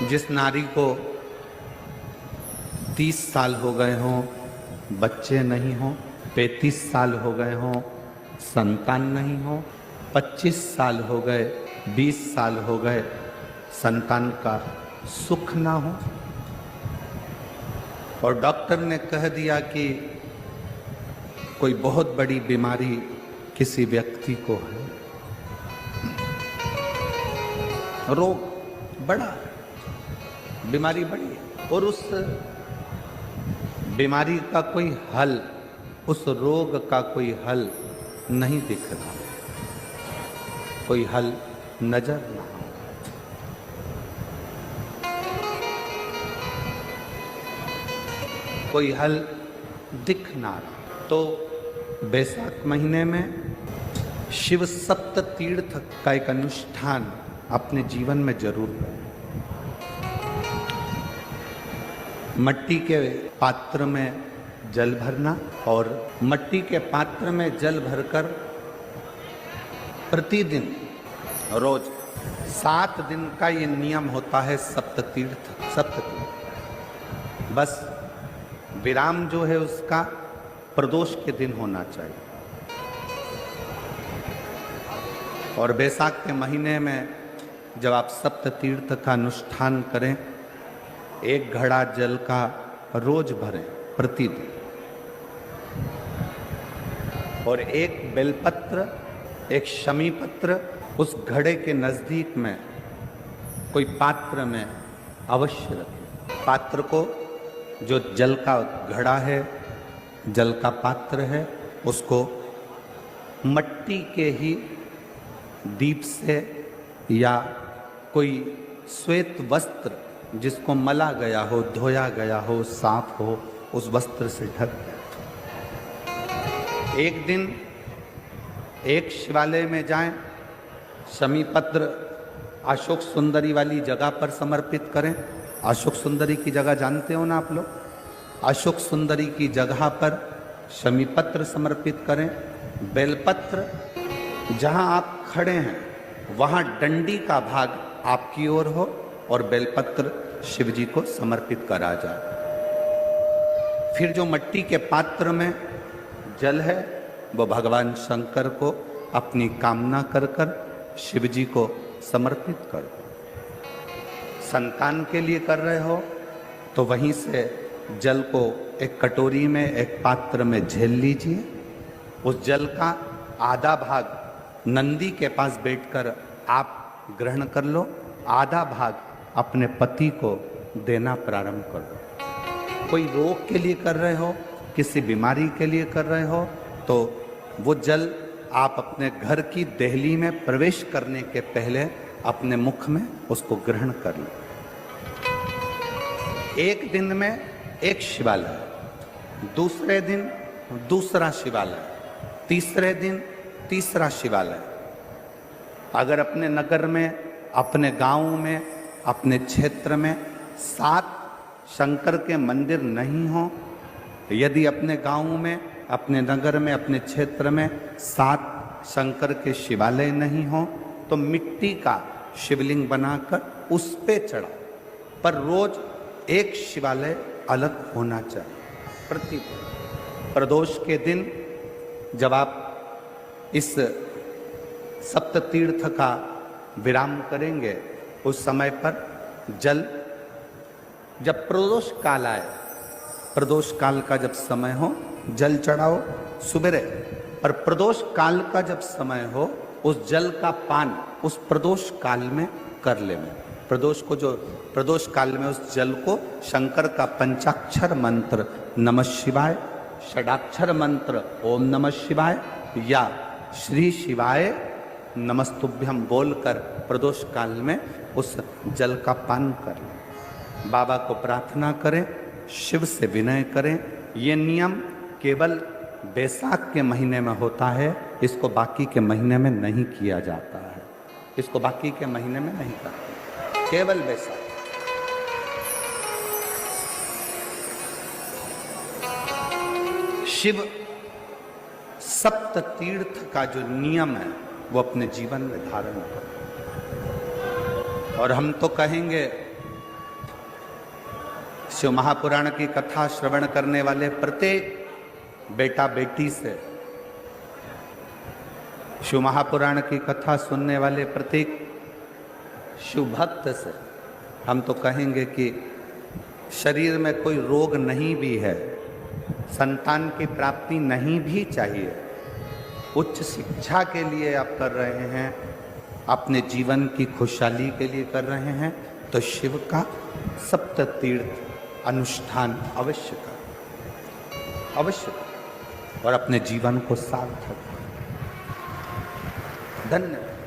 जिस नारी को 30 साल हो गए हों, बच्चे नहीं हों, 35 साल हो गए हों, संतान नहीं हो, 25 साल हो गए, 20 साल हो गए, संतान का सुख ना हो, और डॉक्टर ने कह दिया कि कोई बहुत बड़ी बीमारी किसी व्यक्ति को है, रोग बड़ा, बीमारी बड़ी है, और उस बीमारी का कोई हल, उस रोग का कोई हल नहीं दिख रहा, कोई हल नजर ना हो। कोई हल दिख ना रहा। तो बैसाख महीने में शिव सप्त तीर्थ का एक अनुष्ठान अपने जीवन में जरूर करें। मट्टी के पात्र में जल भरना, और मट्टी के पात्र में जल भरकर प्रतिदिन रोज 7 दिन का ये नियम होता है सप्ततीर्थ। बस विराम जो है उसका प्रदोष के दिन होना चाहिए, और बैसाख के महीने में जब आप सप्ततीर्थ का अनुष्ठान करें, 1 घड़ा जल का रोज भरें प्रतिदिन, और 1 बेलपत्र, 1 शमी पत्र उस घड़े के नजदीक में कोई पात्र में अवश्य रखें। पात्र को, जो जल का घड़ा है, जल का पात्र है, उसको मट्टी के ही दीप से या कोई श्वेत वस्त्र जिसको मला गया हो, धोया गया हो, साफ हो, उस वस्त्र से ढक दें। एक दिन एक शिवालय में जाएं, शमी पत्र अशोक सुंदरी वाली जगह पर समर्पित करें। अशोक सुंदरी की जगह जानते हो ना आप लोग? अशोक सुंदरी की जगह पर शमी पत्र समर्पित करें। बेलपत्र, जहां आप खड़े हैं वहां डंडी का भाग आपकी ओर हो, और बेलपत्र शिव जी को समर्पित करा जाए। फिर जो मट्टी के पात्र में जल है, वो भगवान शंकर को अपनी कामना कर कर शिव जी को समर्पित कर दो। संतान के लिए कर रहे हो तो वहीं से जल को एक कटोरी में, एक पात्र में झेल लीजिए। उस जल का आधा भाग नंदी के पास बैठकर आप ग्रहण कर लो, आधा भाग अपने पति को देना प्रारंभ कर दो। कोई रोग के लिए कर रहे हो, किसी बीमारी के लिए कर रहे हो, तो वो जल आप अपने घर की देहली में प्रवेश करने के पहले अपने मुख में उसको ग्रहण कर लो। एक दिन में एक शिवालय, दूसरे दिन दूसरा शिवालय, तीसरे दिन तीसरा शिवालय। अगर अपने नगर में, अपने गांव में, अपने क्षेत्र में 7 शंकर के मंदिर नहीं हो, यदि अपने गांव में, अपने नगर में, अपने क्षेत्र में 7 शंकर के शिवालय नहीं हो, तो मिट्टी का शिवलिंग बनाकर उस पे चढ़ाओ, पर रोज एक शिवालय अलग होना चाहिए प्रतिदिन। प्रदोष के दिन जब आप इस सप्ततीर्थ का विराम करेंगे, उस समय पर जल, जब प्रदोष काल आए, प्रदोष काल का जब समय हो, जल चढ़ाओ सुबेरे, पर प्रदोष काल का जब समय हो, उस जल का पान उस प्रदोष काल में कर लेना। प्रदोष को, जो प्रदोष काल में उस जल को शंकर का पंचाक्षर मंत्र नमः शिवाय, षडाक्षर मंत्र ओम नमः शिवाय या श्री शिवाय नमस्तुभ्यम बोलकर प्रदोष काल में उस जल का पान कर लें। बाबा को प्रार्थना करें, शिव से विनय करें। ये नियम केवल बैसाख के महीने में होता है, इसको बाकी के महीने में नहीं किया जाता है। इसको बाकी के महीने में नहीं करते, केवल बैसाख। शिव सप्त तीर्थ का जो नियम है वो अपने जीवन में धारण करें। और हम तो कहेंगे शिव महापुराण की कथा श्रवण करने वाले प्रत्येक बेटा बेटी से, शिव महापुराण की कथा सुनने वाले प्रत्येक शिव भक्त से हम तो कहेंगे कि शरीर में कोई रोग नहीं भी है, संतान की प्राप्ति नहीं भी चाहिए, उच्च शिक्षा के लिए आप कर रहे हैं, अपने जीवन की खुशहाली के लिए कर रहे हैं, तो शिव का सप्त तीर्थ अनुष्ठान अवश्य करें, अवश्य करें और अपने जीवन को सार्थक करें। धन्यवाद।